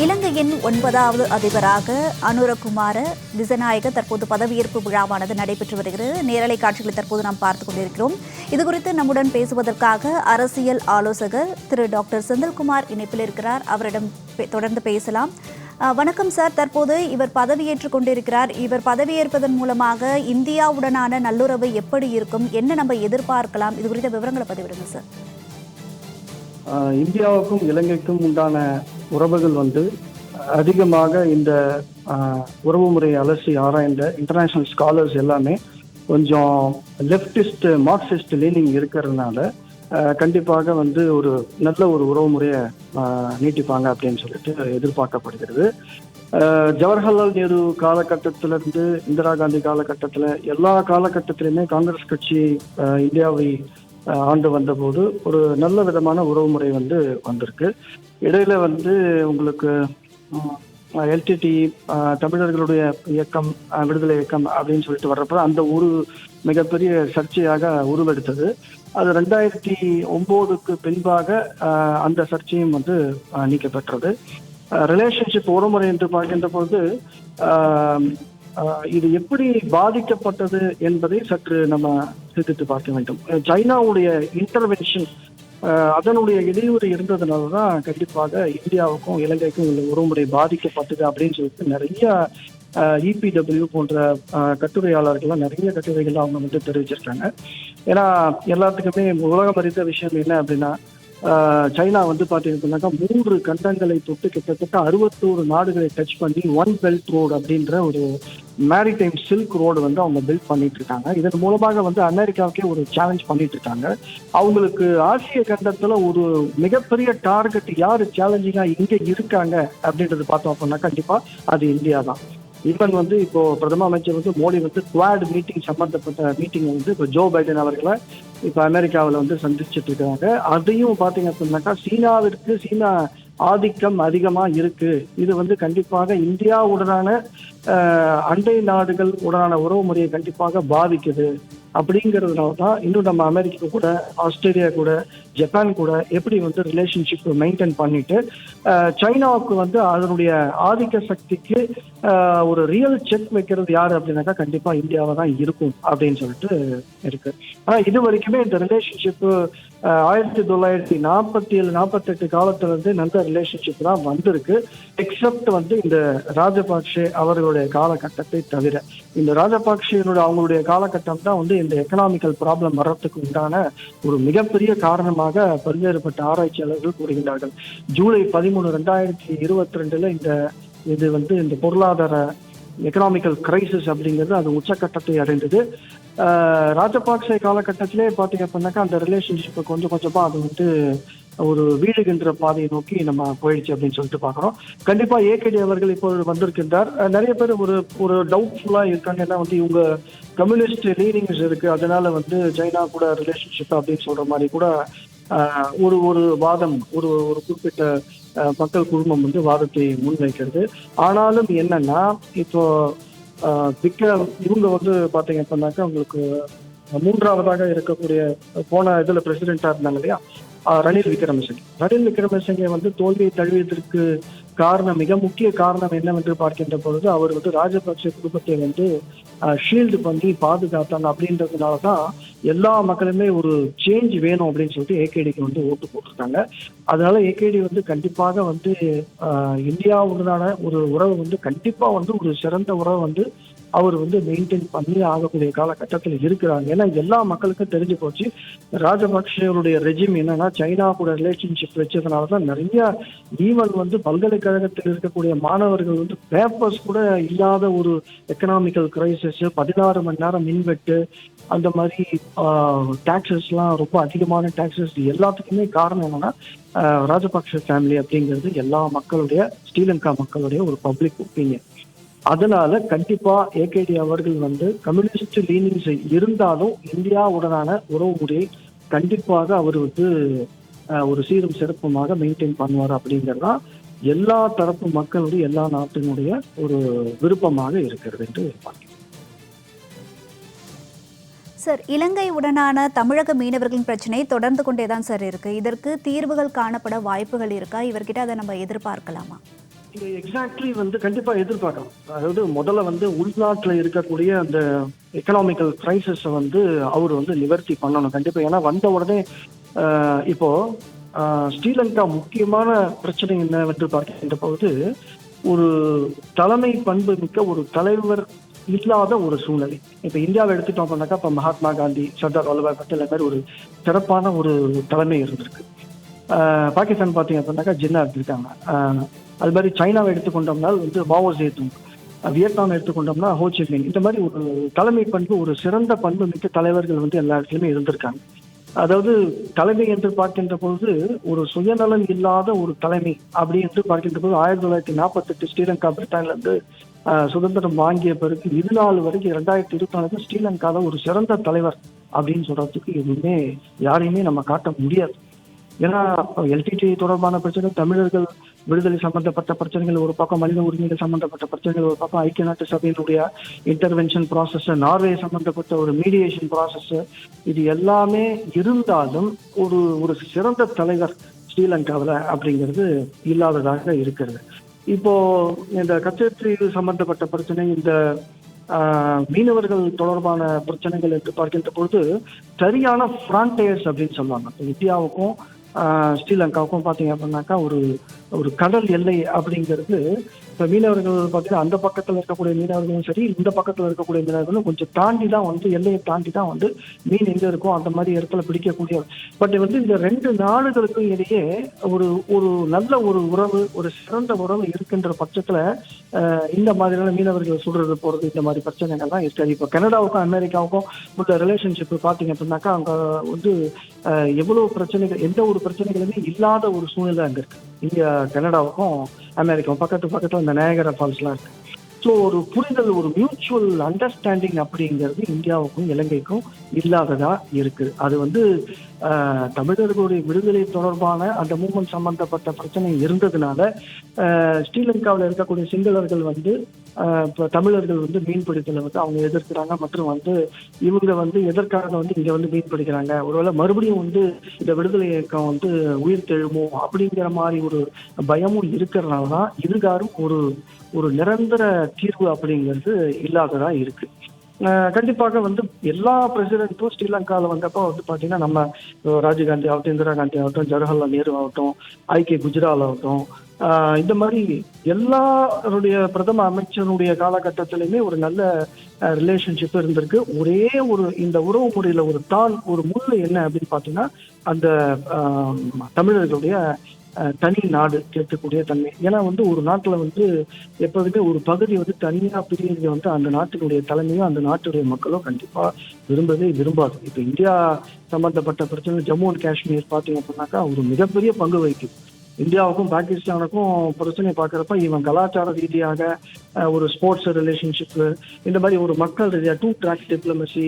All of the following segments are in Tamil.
இலங்கையின் 9வது அதிபராக அனுரகுமார திசநாயக்க தற்போது பதவியேற்பு விழாவானது நடைபெற்று வருகிறது. நேரலை காட்சிகளை தற்போது நாம் பார்த்துக் கொண்டிருக்கிறோம். இதுகுறித்து நம்முடன் பேசுவதற்காக அரசியல் ஆலோசகர் திரு டாக்டர் செந்தில்குமார் இணைப்பில் இருக்கிறார். அவரிடம் தொடர்ந்து பேசலாம். வணக்கம் சார். தற்போது இவர் பதவியேற்றுக் கொண்டிருக்கிறார். இவர் பதவியேற்பதன் மூலமாக இந்தியாவுடனான நல்லுறவு எப்படி இருக்கும், என்ன நம்ம எதிர்பார்க்கலாம், இது குறித்த விவரங்களை பதிவிடுங்க சார். இந்தியாவுக்கும் இலங்கைக்கும் உண்டான உறவுகள் அதிகமாக இந்த உறவுமுறை அலசி ஆராய்ந்த இன்டர்நேஷனல் ஸ்காலர்ஸ் எல்லாமே கொஞ்சம் லெஃப்டிஸ்ட் மார்க்சிஸ்ட் லீனிங் இருக்கிறதுனால கண்டிப்பாக ஒரு நல்ல ஒரு உறவுமுறையை நீட்டிப்பாங்க அப்படின்னு சொல்லிட்டு எதிர்பார்க்கப்படுகிறது. ஜவஹர்லால் நேரு காலகட்டத்திலிருந்து இந்திரா காந்தி காலகட்டத்தில் எல்லா காலகட்டத்திலுமே காங்கிரஸ் கட்சி இந்தியாவை ஆண்டு வந்தபோது ஒரு நல்ல விதமான உறவுமுறை வந்திருக்கு. இடையில உங்களுக்கு எல்டிடி தமிழர்களுடைய இயக்கம், விடுதலை இயக்கம் அப்படின்னு சொல்லிட்டு வர்றப்ப அந்த ஒரு மிகப்பெரிய சர்ச்சையாக உருவெடுத்தது. அது 2009க்கு பின்பாக அந்த சர்ச்சையும் நீக்கப்பெற்றது. ரிலேஷன்ஷிப் உறவுமுறை என்று பார்க்கின்ற போது இது எப்படி பாதிக்கப்பட்டது என்பதை சற்று நம்ம சிந்தித்து பார்க்க வேண்டும். சைனாவுடைய இன்டர்வென்ஷன், அதனுடைய இடையூறு இருந்ததுனால தான் கண்டிப்பாக இந்தியாவுக்கும் இலங்கைக்கும் உள்ள உறவுமுறை பாதிக்கப்பட்டது அப்படின்னு சொல்லிட்டு நிறைய இபிடபிள்யூ போன்ற கட்டுரையாளர்கள்லாம் நிறைய கட்டுரைகள் அவங்க தெரிவிச்சிருக்காங்க. ஏன்னா எல்லாத்துக்குமே உலகம் அறிந்த விஷயம் என்ன அப்படின்னா, சைனா பார்த்தீங்கன்னாக்கா 3 கண்டங்களை தொட்டு கிட்டத்தட்ட 61 நாடுகளை டச் பண்ணி ஒன் பெல்ட் ரோடு அப்படின்ற ஒரு மேரிடைம் சில்க் ரோடு அவங்க பில்ட் பண்ணிட்டு இருக்காங்க. இதன் மூலமாக அமெரிக்காவுக்கே ஒரு சேலஞ்ச் பண்ணிட்டு இருக்காங்க. அவங்களுக்கு ஆசிய கண்டத்துல ஒரு மிகப்பெரிய டார்கெட் யாரு சேலஞ்சிங்கா இங்க இருக்காங்க அப்படின்றது பார்த்தோம் அப்படின்னா கண்டிப்பா அது இந்தியா தான். ஈவன் இப்போ பிரதம அமைச்சர் மோடி குவாட் மீட்டிங் சம்பந்தப்பட்ட மீட்டிங் இப்போ ஜோ பைடன் அவர்களை இப்போ அமெரிக்காவில் சந்திச்சுட்டு இருக்காங்க. அதையும் பார்த்தீங்க அப்படின்னாக்கா சீனா ஆதிக்கம் அதிகமா இருக்கு. இது கண்டிப்பாக இந்தியாவுடனான அண்டை நாடுகள் உடனான உறவு முறையை கண்டிப்பாக பாதிக்குது. அப்படிங்கிறதுனால தான் இன்னும் நம்ம அமெரிக்கா கூட, ஆஸ்திரேலியா கூட, ஜப்பான் கூட எப்படி ரிலேஷன்ஷிப் மெயின்டைன் பண்ணிட்டு சைனாவுக்கு அதனுடைய ஆதிக்க சக்திக்கு ஒரு ரியல் செக் வைக்கிறது யாரு அப்படின்னாக்கா கண்டிப்பா இந்தியாவை தான் இருக்கும் அப்படின்னு சொல்லிட்டு இருக்கு. ஆனா இது வரைக்குமே இந்த ரிலேஷன்ஷிப் 1947-48 காலத்துல இருந்து நல்ல ரிலேஷன்ஷிப் தான் வந்திருக்கு. எக்ஸப்ட் இந்த ராஜபக்சே அவர்களுடைய காலகட்டத்தை தவிர. இந்த ராஜபக்சேனுடைய அவங்களுடைய காலகட்டம் தான் இந்த எக்கனாமிக்கல் ப்ராப்ளம் வர்றதுக்கு உண்டான ஒரு மிகப்பெரிய காரணமாக பல்வேறுபட்ட ஆராய்ச்சியாளர்கள் கூறுகின்றார்கள். ஜூலை 13, 2022 இது இந்த பொருளாதார எக்கனாமிக்கல் கிரைசிஸ் அப்படிங்கிறது அது உச்சக்கட்டத்தை அடைந்தது. ராஜபக்சே காலகட்டத்திலே பார்த்தீங்க அப்படின்னாக்கா அந்த ரிலேஷன்ஷிப்பை கொஞ்சம் கொஞ்சமா அது ஒரு வீடுகின்ற பாதையை நோக்கி நம்ம போயிடுச்சு அப்படின்னு சொல்லிட்டு பாக்குறோம். கண்டிப்பா ஏகேடி அவர்கள் இப்போ வந்திருக்கின்றார். நிறைய பேர் ஒரு டவுட்ஃபுல்லா இருக்காங்க. ஏன்னா இவங்க கம்யூனிஸ்ட் லீனிங்ஸ் இருக்கு, அதனால சைனா கூட ரிலேஷன்ஷிப் அப்படின்னு சொல்ற மாதிரி கூட ஒரு வாதம், ஒரு குறிப்பிட்ட மக்கள் குழுமம் வாதத்தை முன்வைக்கிறது. ஆனாலும் என்னன்னா இப்போ இவங்க பாத்தீங்க அப்படின்னாக்கா உங்களுக்கு 3ஆவதாக இருக்கக்கூடிய போன இதுல பிரசிடென்டா இருந்தாங்க இல்லையா, ரணில் விக்ரமசிங்கே தோல்வியை தழுவியதற்கு காரணம், மிக முக்கிய காரணம் என்னவென்று பார்க்கின்ற பொழுது அவர் ராஜபக்சே குடும்பத்தை ஷீல்டு பண்ணி பாதுகாத்தாங்க. அப்படின்றதுனாலதான் எல்லா மக்களுமே ஒரு சேஞ்ச் வேணும் அப்படின்னு சொல்லிட்டு ஏகேடிக்கு ஓட்டு போட்டிருக்காங்க. அதனால ஏகேடி கண்டிப்பாக இந்தியாவுடனான ஒரு உறவு கண்டிப்பா ஒரு சிறந்த உறவு அவர் மெயின்டைன் பண்ணி ஆகக்கூடிய காலகட்டத்தில் இருக்கிறாங்க. ஏன்னா எல்லா மக்களுக்கும் தெரிஞ்சு போச்சு ராஜபக்சேவுடைய ரெஜிம் என்னன்னா சைனா கூட ரிலேஷன்ஷிப் வச்சதுனாலதான் நிறைய ஈவன் பல்கலைக்கழகத்தில் இருக்கக்கூடிய மாணவர்கள் பேப்பர்ஸ் கூட இல்லாத ஒரு எக்கனாமிக்கல் கிரைசிஸ், 16 மணி நேரம் மின்வெட்டு, அந்த மாதிரி டாக்ஸஸ் எல்லாம் ரொம்ப அதிகமான டாக்ஸஸ், எல்லாத்துக்குமே காரணம் என்னன்னா ராஜபக்சே ஃபேமிலி அப்படிங்கிறது எல்லா மக்களுடைய, ஸ்ரீலங்கா மக்களுடைய ஒரு பப்ளிக் ஒப்பீனியன். அதனால கண்டிப்பா ஏகேடி அவர்கள் கம்யூனிஸ்ட் லீனிங்ஸ் இருந்தாலும் இந்தியாவுடனான உறவு முறையை கண்டிப்பாக அவர் ஒரு சீரும் சிறப்புமாக மெயின்டைன் பண்ணுவார் அப்படிங்கிறதா எல்லா தரப்பு மக்களுடைய, எல்லா நாட்டினுடைய ஒரு விருப்பமாக இருக்கிறது என்று பார்க்கிறேன். சார், இலங்கை உடனான தமிழக மீனவர்களின் பிரச்சனை தொடர்ந்து கொண்டேதான் சார் இருக்கு. இதற்கு தீர்வுகள் காணப்பட வாய்ப்புகள் இருக்கா? இவர்கிட்ட அதை நம்ம எதிர்பார்க்கலாமா? இங்க எக்ஸாக்ட்லி கண்டிப்பா எதிர்பார்க்கலாம். அதாவது முதல்ல உள்நாட்டுல இருக்கக்கூடிய அந்த எக்கனாமிக்கல் கிரைசிஸ அவர் நிவர்த்தி பண்ணணும் கண்டிப்பா. ஏன்னா வந்த உடனே இப்போ ஸ்ரீலங்கா முக்கியமான பிரச்சனை என்னவென்று பார்க்கின்ற போது, ஒரு தலைமை பண்பு மிக்க ஒரு தலைவர் இல்லாத ஒரு சூழ்நிலை. இப்ப இந்தியாவை எடுத்துட்டோம் பண்ணாக்கா, இப்ப மகாத்மா காந்தி, சர்தார் வல்லபாய் பட்டேல் மாதிரி ஒரு சிறப்பான ஒரு தலைமை இருந்திருக்கு. பாகிஸ்தான் பார்த்தீங்க அப்படின்னாக்கா ஜின்னா இருந்திருக்காங்க. அது மாதிரி சைனாவை எடுத்துக்கொண்டோம்னால் மாவோ சேதுங், வியட்நாம் எடுத்துக்கொண்டோம்னா ஹோச்சிமின். இந்த மாதிரி ஒரு தலைமை பண்பு, ஒரு சிறந்த பண்பு மிக்க தலைவர்கள் எல்லா இடத்துலையுமே இருந்திருக்காங்க. அதாவது தலைமை என்று பார்க்கின்ற பொழுது ஒரு சுயநலன் இல்லாத ஒரு தலைமை அப்படி என்று பார்க்கின்ற போது 1948 ஸ்ரீலங்கா பிரிட்டன்ல இருந்து சுதந்திரம் வாங்கிய பிறகு இது நாள் வரைக்கும் 2024 ஸ்ரீலங்கால ஒரு சிறந்த தலைவர் அப்படின்னு சொல்றதுக்கு எதுவுமே யாரையுமே நம்ம காட்ட முடியாது. ஏன்னா எல்டிடி தொடர்பான பிரச்சனை, தமிழர்கள் விடுதலை சம்பந்தப்பட்ட பிரச்சனைகள் ஒரு பக்கம், மனித உரிமைகள் சம்பந்தப்பட்ட பிரச்சனைகள் ஒரு பக்கம், ஐக்கிய நாட்டு சபையினுடைய இன்டர்வென்ஷன் ப்ராசஸ், நார்வே சம்பந்தப்பட்ட ஒரு மீடியேஷன் ப்ராசஸ், இது எல்லாமே இருந்தாலும் ஒரு சிறந்த தலைவர் ஸ்ரீலங்காவில் அப்படிங்கிறது இல்லாததாக இருக்கிறது. இப்போ இந்த கச்சத்தீவு சம்பந்தப்பட்ட பிரச்சனை, இந்த மீனவர்கள் தொடர்பான பிரச்சனைகள் என்று பார்க்கின்ற பொழுது சரியான ஃப்ரான்டையர்ஸ் அப்படின்னு சொல்லுவாங்க. இந்தியாவுக்கும் ஸ்ரீலங்காவுக்கும் பார்த்தீங்க அப்படின்னாக்கா ஒரு கடல் எல்லை அப்படிங்கிறது, இப்போ மீனவர்கள் பார்த்தீங்கன்னா அந்த பக்கத்தில் இருக்கக்கூடிய மீனவர்களும் சரி, இந்த பக்கத்தில் இருக்கக்கூடிய மீனவர்களும் கொஞ்சம் தாண்டி தான் எல்லையை தாண்டி தான் மீன் எங்கே இருக்கும் அந்த மாதிரி இடத்துல பிடிக்கக்கூடிய. பட் இந்த ரெண்டு நாடுகளுக்கும் இடையே ஒரு நல்ல ஒரு உறவு, ஒரு சிறந்த உறவு இருக்கின்ற பட்சத்தில் இந்த மாதிரியான மீனவர்கள் சுடுறது போகிறது, இந்த மாதிரி பிரச்சனைகள்லாம் இருக்காது. இப்போ கனடாவுக்கும் அமெரிக்காவுக்கும் உள்ள ரிலேஷன்ஷிப் பார்த்தீங்க அப்படின்னாக்கா அங்கே எவ்வளவு பிரச்சனைகள், எந்த ஒரு பிரச்சனைகளுமே இல்லாத ஒரு சூழ்நிலை அங்கே இருக்கு. இந்தியா கனடாவுக்கும் அமெரிக்காவும் பக்கத்துல இந்த நயகரா ஃபால்ஸ்லாம் இருக்கு. ஸோ ஒரு புரிதல், ஒரு மியூச்சுவல் அண்டர்ஸ்டாண்டிங் அப்படிங்கிறது இந்தியாவுக்கும் இலங்கைக்கும் இல்லாததா இருக்கு. அது தமிழர்களுடைய விடுதலை தொடர்பான அந்த மூவ்மெண்ட் சம்பந்தப்பட்ட பிரச்சனை இருந்ததுனால ஸ்ரீலங்காவில் இருக்கக்கூடிய சிங்களர்கள் இப்போ தமிழர்கள் மீன்பிடித்தலை அவங்க எதிர்க்கிறாங்க. மற்றும் இவங்க எதற்காக இங்க மீன் பிடிக்கிறாங்க, ஒருவேளை மறுபடியும் இந்த விடுதலை இயக்கம் உயிர் தெழுமோ அப்படிங்கிற மாதிரி ஒரு பயமும் இருக்கிறதுனாலதான் இதுகாரும் ஒரு நிரந்தர தீர்வு அப்படிங்கிறது இல்லாததா இருக்கு. கண்டிப்பாக எல்லா பிரசிடென்ட்டும் ஸ்ரீலங்காவில் வந்தப்போ பார்த்தீங்கன்னா நம்ம ராஜீவ்காந்தி ஆகட்டும், இந்திரா காந்தி ஆகட்டும், ஜவஹர்லால் நேரு ஆகட்டும், ஐகே குஜ்ரால் ஆகட்டும், இந்த மாதிரி எல்லாருடைய பிரதம அமைச்சருடைய காலகட்டத்திலையுமே ஒரு நல்ல ரிலேஷன்ஷிப் இருந்திருக்கு. ஒரே இந்த உறவு முறையில் ஒரு முள்ளு என்ன அப்படின்னு பார்த்தீங்கன்னா அந்த தமிழர்களுடைய தனி நாடு கேட்கக்கூடிய தன்மை. ஏன்னா ஒரு நாட்டுல எப்போதுமே ஒரு பகுதி தனியா பிரிவுங்க அந்த நாட்டினுடைய தலைமையும் அந்த நாட்டுடைய மக்களும் கண்டிப்பா விரும்பவே விரும்பாது. இப்ப இந்தியா சம்பந்தப்பட்ட பிரச்சனை ஜம்மு அண்ட் காஷ்மீர் பாத்தீங்க அப்படின்னாக்கா ஒரு மிகப்பெரிய பங்கு வகிக்கும். இந்தியாவுக்கும் பாகிஸ்தானுக்கும் பிரச்சனை பார்க்குறப்ப இவன் கலாச்சார ரீதியாக ஒரு ஸ்போர்ட்ஸ் ரிலேஷன்ஷிப், இந்த மாதிரி ஒரு மக்கள் ரீதியாக 2 track diplomacy,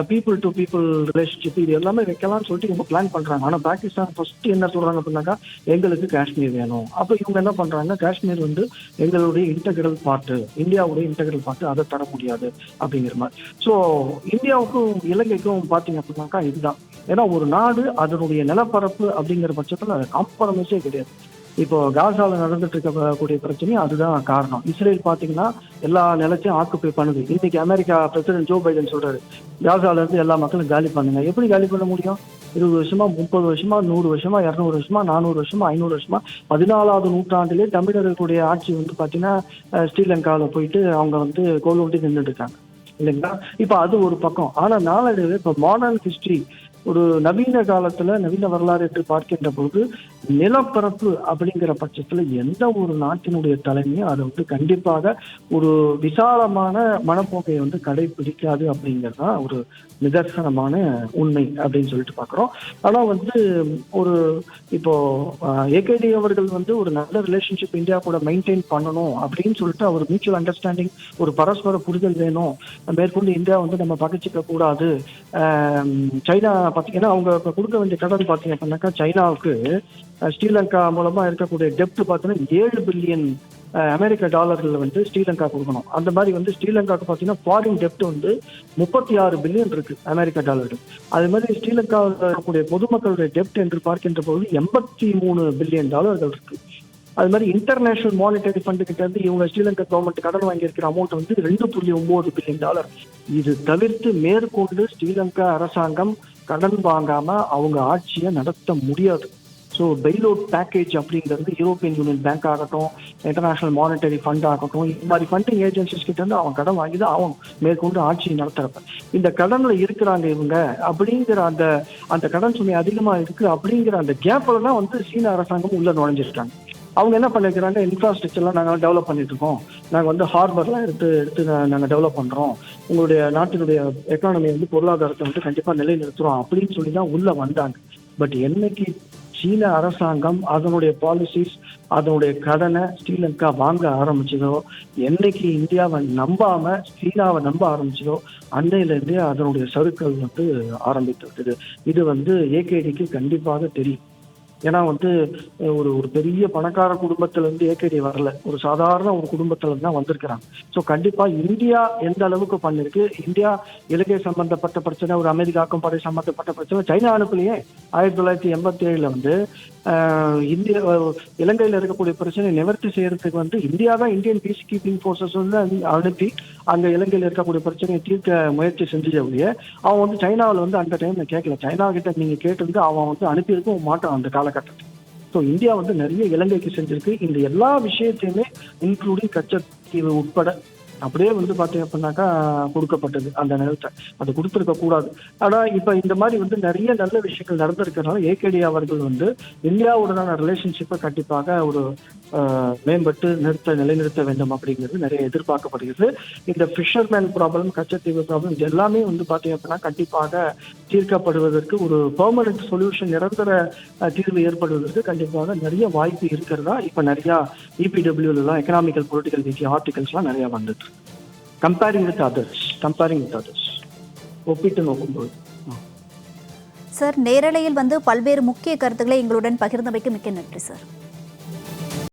people to people relationship, இது எல்லாமே வைக்கலாம்னு சொல்லிட்டு இவங்க பிளான் பண்ணுறாங்க. ஆனால் பாகிஸ்தான் ஃபர்ஸ்ட் என்ன சொல்கிறாங்க அப்படின்னாக்கா எங்களுக்கு காஷ்மீர் வேணும். அப்போ இவங்க என்ன பண்ணுறாங்க, காஷ்மீர் எங்களுடைய இன்டெகிரல் பார்ட்டு, இந்தியாவுடைய இன்டெகிரல் பார்ட்டு, அதை தர முடியாது அப்படிங்கிற மாதிரி. ஸோ இந்தியாவுக்கும் இலங்கைக்கும் பார்த்தீங்க அப்படின்னாக்கா இதுதான். ஏன்னா ஒரு நாடு அதனுடைய நிலப்பரப்பு அப்படிங்கிற பட்சத்தில் காம்ப்ரமைஸே கிடையாது. இப்போ காசால நடந்துட்டு இருக்கக்கூடிய பிரச்சனையும் அதுதான் காரணம். இஸ்ரேல் பாத்தீங்கன்னா எல்லா நிலத்தையும் ஆக்குப்பை பண்ணுது. இன்னைக்கு அமெரிக்கா பிரசிடென்ட் ஜோ பைடன் சொல்றாரு, காசால இருந்து எல்லா மக்களும் காலி பண்ணுங்க. எப்படி காலி பண்ண முடியும்? 20 வருஷமா, 30 வருஷமா, 100 வருஷமா, 200 வருஷமா, 400 வருஷமா, 500 வருஷமா, 14வது நூற்றாண்டிலே தமிழர்களுடைய ஆட்சி பாத்தீங்கன்னா ஸ்ரீலங்காவில் போயிட்டு அவங்க கோலோண்டி நின்றுட்டு இருக்காங்க இல்லைங்களா? இப்ப அது ஒரு பக்கம். ஆனா நாளடைவில் இப்ப மாடர்ன் ஹிஸ்டரி, ஒரு நவீன காலத்துல நவீன வரலாறு என்று பார்க்கின்ற போது நிலப்பரப்பு அப்படிங்கிற பட்சத்துல எந்த ஒரு நாட்டினுடைய தலைமையும் அது கண்டிப்பாக ஒரு விசாலமான மனப்போக்கை கடைபிடிக்காது அப்படிங்கிறதா ஒரு நிதர்சனமான உண்மை அப்படின்னு சொல்லிட்டு பாக்குறோம். ஆனா ஒரு இப்போ ஏகேடி அவர்கள் ஒரு நல்ல ரிலேஷன்ஷிப் இந்தியா கூட மெயின்டைன் பண்ணணும் அப்படின்னு சொல்லிட்டு அவர் மியூச்சுவல் அண்டர்ஸ்டாண்டிங், ஒரு பரஸ்பர புரிதல் வேணும், மேற்கொண்டு இந்தியா நம்ம பகிச்சிக்க கூடாது. சைனா பாத்தீங்கன்னா அவங்க இப்ப கொடுக்க வேண்டிய கடன் பாத்தீங்க அப்படின்னாக்கா சைனாவுக்கு ஸ்ரீலங்கா மூலமா இருக்கக்கூடிய டெப்ட் பார்த்தீங்கன்னா 7 பில்லியன் அமெரிக்க டாலர்கள் ஸ்ரீலங்கா கொடுக்கணும். அந்த மாதிரி ஸ்ரீலங்காவுக்கு பார்த்தீங்கன்னா ஃபாரின் டெப்ட் 36 பில்லியன் இருக்கு அமெரிக்க டாலர்கள். அது மாதிரி ஸ்ரீலங்காவில் இருக்கக்கூடிய பொதுமக்களுடைய டெப்ட் என்று பார்க்கின்ற போது 83 பில்லியன் டாலர்கள் இருக்கு. அது மாதிரி இன்டர்நேஷனல் மானிட்டரி ஃபண்டு கிட்ட இருந்து இவங்க ஸ்ரீலங்கா கவர்மெண்ட் கடன் வாங்கியிருக்கிற அமௌண்ட் வந்து $2.9 பில்லியன். இது தவிர்த்து மேற்கொண்டு ஸ்ரீலங்கா அரசாங்கம் கடன் வாங்காம அவங்க ஆட்சியை நடத்த முடியாது. ஸோ பெயில் அவுட் பேக்கேஜ் அப்படிங்கிறது யூரோப்பியன் யூனியன் பேங்க் ஆகட்டும், இன்டர்நேஷனல் மானிட்டரி ஃபண்ட் ஆகட்டும், இந்த மாதிரி ஃபண்டிங் ஏஜென்சிஸ் கிட்ட இருந்து அவங்க கடன் வாங்கி தான் ஆகணும் மேற்கொண்டு ஆட்சி நடத்துறப்ப. இந்த கடன்ல இருக்கிறாங்க இவங்க அப்படிங்கிற அந்த கடன் சுமை அதிகமா இருக்கு அப்படிங்கிற அந்த கேப்ல தான் வந்து சீன அரசாங்கம் உள்ள நுழைஞ்சிருக்காங்க. அவங்க என்ன பண்ணிருக்கிறாங்க, இன்ஃப்ராஸ்ட்ரக்சர்லாம் நாங்கள் டெவலப் பண்ணிட்டு இருக்கோம், நாங்கள் வந்து ஹார்பர்லாம் எடுத்து நாங்கள் டெவலப் பண்றோம், உங்களுடைய நாட்டினுடைய எக்கானமி வந்து பொருளாதாரத்தை வந்து கண்டிப்பா நிலைநிறுத்துறோம் அப்படின்னு சொல்லி தான் உள்ள வந்தாங்க. பட் என்னைக்கு சீன அரசாங்கம் அதனுடைய பாலிசிஸ், அதனுடைய கடனை ஸ்ரீலங்கா வாங்க ஆரம்பிச்சதோ, என்னைக்கு இந்தியாவை நம்பாம சீனாவை நம்ப ஆரம்பிச்சதோ, அன்னையிலிருந்தே அதனுடைய சறுக்கல் வந்து ஆரம்பித்து விட்டது. இது வந்து ஏகேடிக்கு கண்டிப்பாக தெரியும். ஏன்னா வந்து ஒரு பெரிய பணக்கார குடும்பத்துல இருந்து ஏகேடி வரல, ஒரு சாதாரண ஒரு குடும்பத்துல இருந்து தான் வந்திருக்கிறாங்க. ஸோ கண்டிப்பா இந்தியா எந்த அளவுக்கு பண்ணிருக்கு, இந்தியா இலங்கை சம்பந்தப்பட்ட பிரச்சனை, ஒரு அமெரிக்காக்கும் படை சம்பந்தப்பட்ட பிரச்சனை சைனா அனுப்பலையே. 1987 வந்து இந்திய இலங்கையில் இருக்கக்கூடிய பிரச்சனை நிவர்த்தி செய்யறதுக்கு வந்து இந்தியா தான் இந்தியன் பீஸ் கீப்பிங் போர்சஸ் வந்து அனுப்பி அங்க இலங்கையில் இருக்கக்கூடிய பிரச்சனையை தீர்க்க முயற்சி செஞ்சதே. அவன் வந்து சைனாவில் வந்து அந்த டைம்ல கேட்கல. சைனா கிட்ட நீங்க கேட்டிருந்து அவன் வந்து அனுப்பியிருக்கவும் மாட்டான் அந்த காலகட்டத்தில். ஸோ இந்தியா வந்து நிறைய இலங்கைக்கு செஞ்சிருக்கு. இந்த எல்லா விஷயத்தையுமே இன்க்ளூடிங் கச்சத்தீவு உட்பட அப்படியே வந்து பார்த்தீங்க அப்படின்னாக்கா கொடுக்கப்பட்டது அந்த நிலத்தை. அது கொடுத்துருக்க கூடாது. ஆனால் இப்போ இந்த மாதிரி வந்து நிறைய நல்ல விஷயங்கள் நடந்திருக்கிறதுனால ஏகேடி அவர்கள் வந்து இந்தியாவுடனான ரிலேஷன்ஷிப்பை கண்டிப்பாக ஒரு மேம்பட்டு நிலைநிறுத்த வேண்டும் அப்படிங்கிறது நிறைய எதிர்பார்க்கப்படுகிறது. இந்த ஃபிஷர்மேன் ப்ராப்ளம், கச்சத்தீவு ப்ராப்ளம், இது எல்லாமே வந்து பார்த்தீங்க அப்படின்னா கண்டிப்பாக தீர்க்கப்படுவதற்கு ஒரு பெர்மனன்ட் சொல்யூஷன், நிரந்தர தீர்வு ஏற்படுவதற்கு கண்டிப்பாக நிறைய வாய்ப்பு இருக்கிறதா இப்போ நிறையா EPWலாம் எக்கனாமிக்கல் பொலிட்டிக்கல் வீக்லி ஆர்டிகல்ஸ்லாம் நிறையா வந்துட்டு கம்பேரிங் வித் அதர்ஸ் ஒப்பிட்டு நோக்கும்போது. சார், நேரலையில் வந்து பல்வேறு முக்கிய கருத்துக்களை எங்களுடன் பகிர்ந்தமைக்கு மிக்க நன்றி சார்.